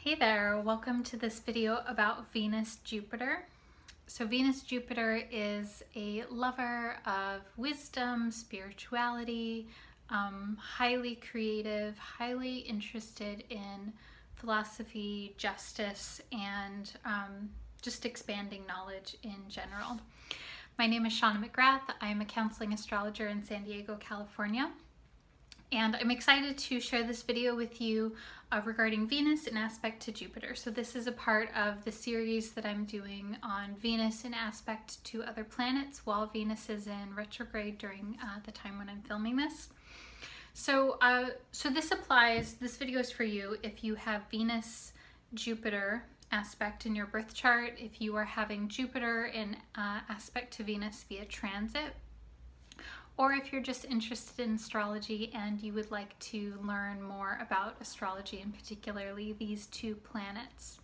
Hey there, welcome to this video about Venus-Jupiter. So Venus-Jupiter is a lover of wisdom, spirituality, highly creative, highly interested in philosophy, justice, and just expanding knowledge in general. My name is Shauna McGrath. I am a counseling astrologer in San Diego, California. And I'm excited to share this video with you regarding Venus in aspect to Jupiter. So this is a part of the series that I'm doing on Venus in aspect to other planets while Venus is in retrograde during the time when I'm filming this. So this video is for you if you have Venus-Jupiter aspect in your birth chart, if you are having Jupiter in aspect to Venus via transit, or if you're just interested in astrology and you would like to learn more about astrology and particularly these two planets.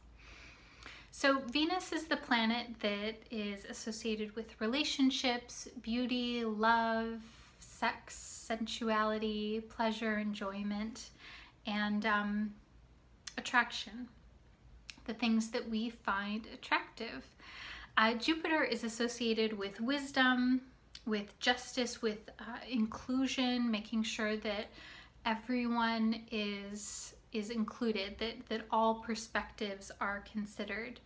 So Venus is the planet that is associated with relationships, beauty, love, sex, sensuality, pleasure, enjoyment, and attraction, the things that we find attractive. Jupiter is associated with wisdom, with justice, with inclusion, making sure that everyone is included, that all perspectives are considered.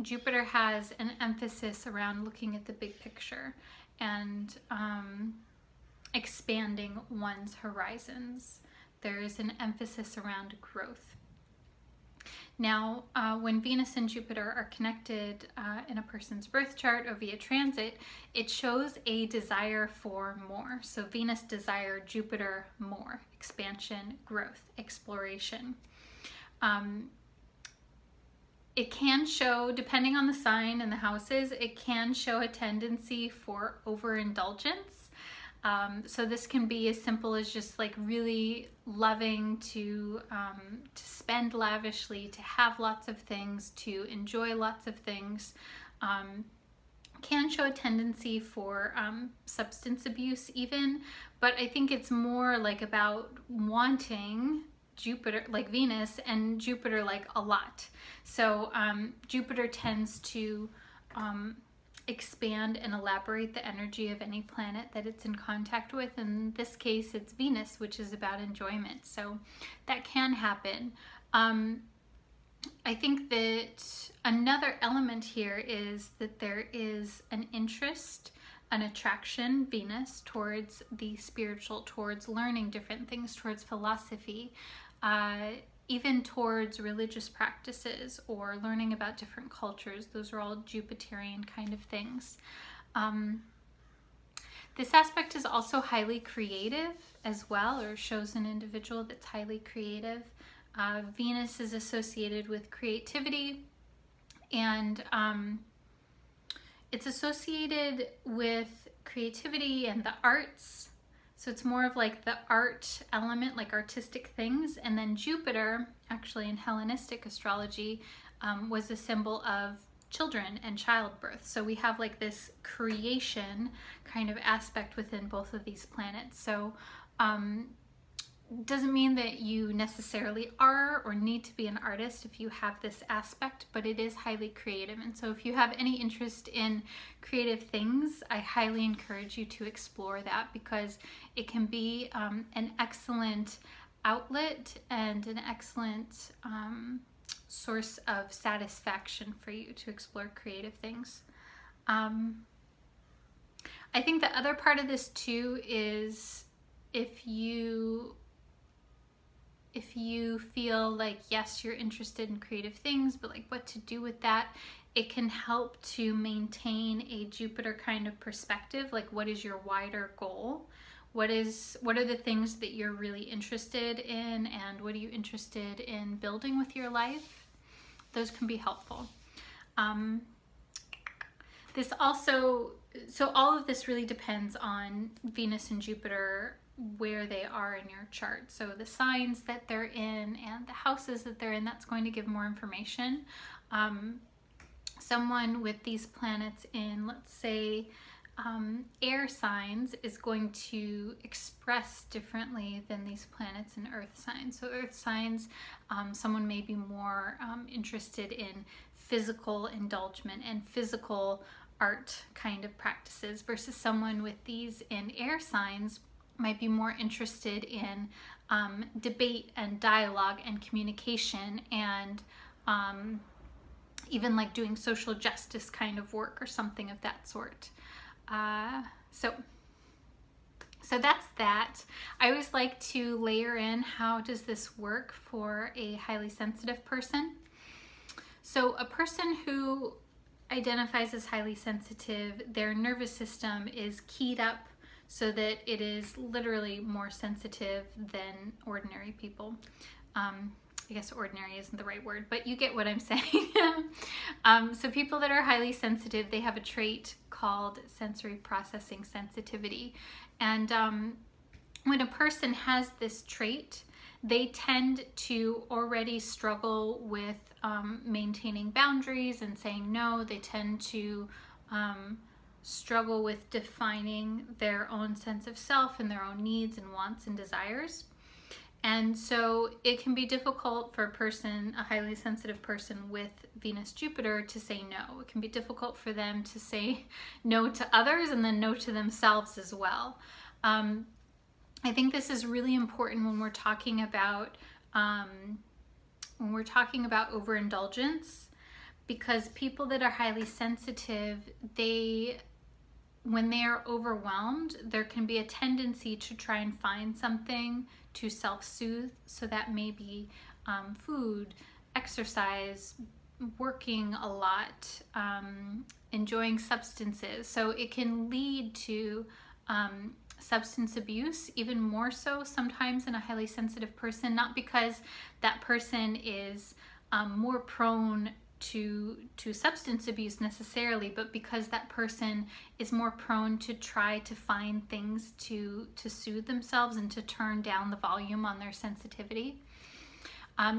Jupiter has an emphasis around looking at the big picture and expanding one's horizons. There is an emphasis around growth. Now, when Venus and Jupiter are connected in a person's birth chart or via transit, it shows a desire for more. So Venus desire, Jupiter more, expansion, growth, exploration. It can show, depending on the sign and the houses, it can show a tendency for overindulgence. So this can be as simple as just like really loving to spend lavishly, to have lots of things, to enjoy lots of things. Can show a tendency for substance abuse even, but I think it's more like about wanting Jupiter, like Venus, and Jupiter like a lot. So Jupiter tends to expand and elaborate the energy of any planet that it's in contact with. In this case, it's Venus, which is about enjoyment. So that can happen. I think that another element here is that there is an interest, an attraction, Venus, towards the spiritual, towards learning different things, towards philosophy, even towards religious practices or learning about different cultures. Those are all Jupiterian kind of things. This aspect is also highly creative as well, or shows an individual that's highly creative. Venus is associated with creativity, and it's associated with creativity and the arts. So it's more of like the art element, like artistic things. And then Jupiter, actually in Hellenistic astrology, was a symbol of children and childbirth. So we have like this creation kind of aspect within both of these planets. So doesn't mean that you necessarily are or need to be an artist if you have this aspect, but it is highly creative. And so if you have any interest in creative things, I highly encourage you to explore that, because it can be an excellent outlet and an excellent source of satisfaction for you to explore creative things. I think the other part of this too is if you feel like, yes, you're interested in creative things, but like what to do with that, it can help to maintain a Jupiter kind of perspective. Like, what is your wider goal? What are the things that you're really interested in, and what are you interested in building with your life? Those can be helpful. This also, so all of this really depends on Venus and Jupiter, where they are in your chart. So the signs that they're in and the houses that they're in, that's going to give more information. Someone with these planets in, let's say, air signs is going to express differently than these planets and earth signs. So earth signs, someone may be more interested in physical indulgence and physical art kind of practices, versus someone with these in air signs might be more interested in debate and dialogue and communication, and even like doing social justice kind of work or something of that sort. So that's that. I always like to layer in, how does this work for a highly sensitive person? So a person who identifies as highly sensitive, their nervous system is keyed up so that it is literally more sensitive than ordinary people. I guess ordinary isn't the right word, but you get what I'm saying. So people that are highly sensitive, they have a trait called sensory processing sensitivity. And when a person has this trait, they tend to already struggle with maintaining boundaries and saying no. They tend to struggle with defining their own sense of self and their own needs and wants and desires. And so it can be difficult for a person, a highly sensitive person with Venus Jupiter, to say no. It can be difficult for them to say no to others and then no to themselves as well. I think this is really important when we're talking about overindulgence, because people that are highly sensitive, when they are overwhelmed, there can be a tendency to try and find something to self-soothe. So that may be food, exercise, working a lot, enjoying substances. So it can lead to substance abuse, even more so sometimes in a highly sensitive person, not because that person is more prone to substance abuse necessarily, but because that person is more prone to try to find things to soothe themselves and to turn down the volume on their sensitivity.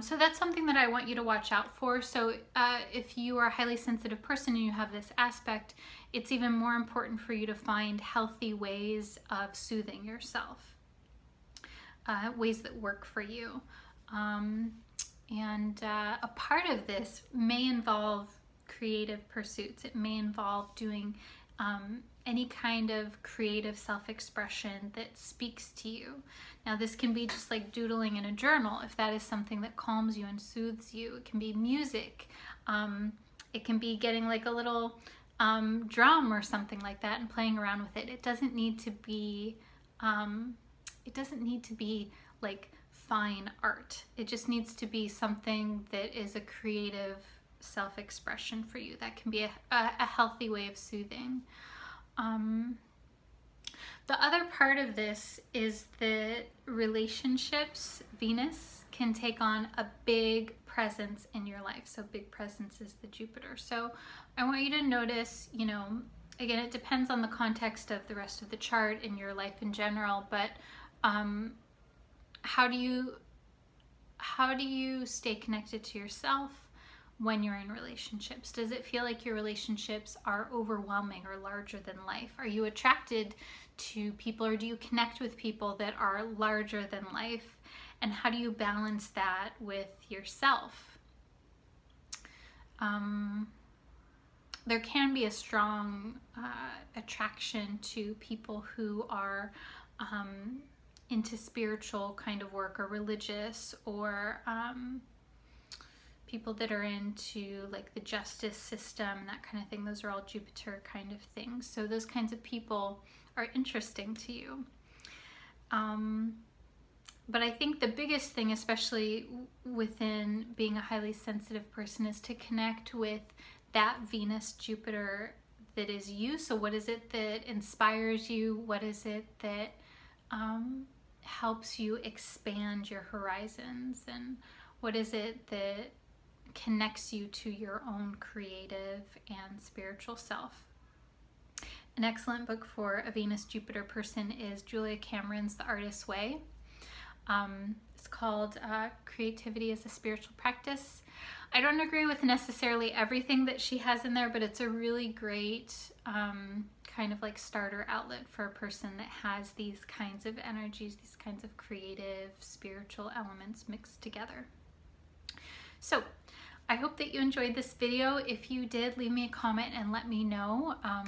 So that's something that I want you to watch out for. So if you are a highly sensitive person and you have this aspect, it's even more important for you to find healthy ways of soothing yourself, ways that work for you. And a part of this may involve creative pursuits. It may involve doing any kind of creative self-expression that speaks to you. Now, this can be just like doodling in a journal, if that is something that calms you and soothes you. It can be music. It can be getting like a little drum or something like that and playing around with it. It doesn't need to be like fine art. It just needs to be something that is a creative self-expression for you. That can be a healthy way of soothing. The other part of this is that relationships, Venus can take on a big presence in your life. So big presence is the Jupiter. So I want you to notice, you know, again, it depends on the context of the rest of the chart and your life in general, but how do you stay connected to yourself when you're in relationships? Does it feel like your relationships are overwhelming or larger than life? Are you attracted to people, or do you connect with people that are larger than life? And how do you balance that with yourself? There can be a strong attraction to people who are into spiritual kind of work, or religious, or people that are into like the justice system, that kind of thing. Those are all Jupiter kind of things. So those kinds of people are interesting to you. But I think the biggest thing, especially within being a highly sensitive person, is to connect with that Venus Jupiter that is you. So what is it that inspires you? What is it that helps you expand your horizons? And what is it that connects you to your own creative and spiritual self? An excellent book for a Venus Jupiter person is Julia Cameron's The Artist's Way. It's It's called Creativity as a Spiritual Practice. I don't agree with necessarily everything that she has in there, but it's a really great kind of like starter outlet for a person that has these kinds of energies, these kinds of creative, spiritual elements mixed together. So I hope that you enjoyed this video. If you did, leave me a comment and let me know. I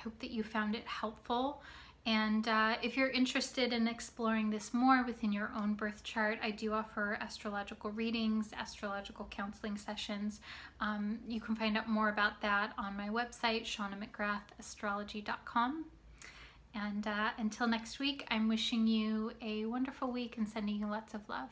hope that you found it helpful. And if you're interested in exploring this more within your own birth chart, I do offer astrological readings, astrological counseling sessions. You can find out more about that on my website, ShaunaMcGrathAstrology.com. And until next week, I'm wishing you a wonderful week and sending you lots of love.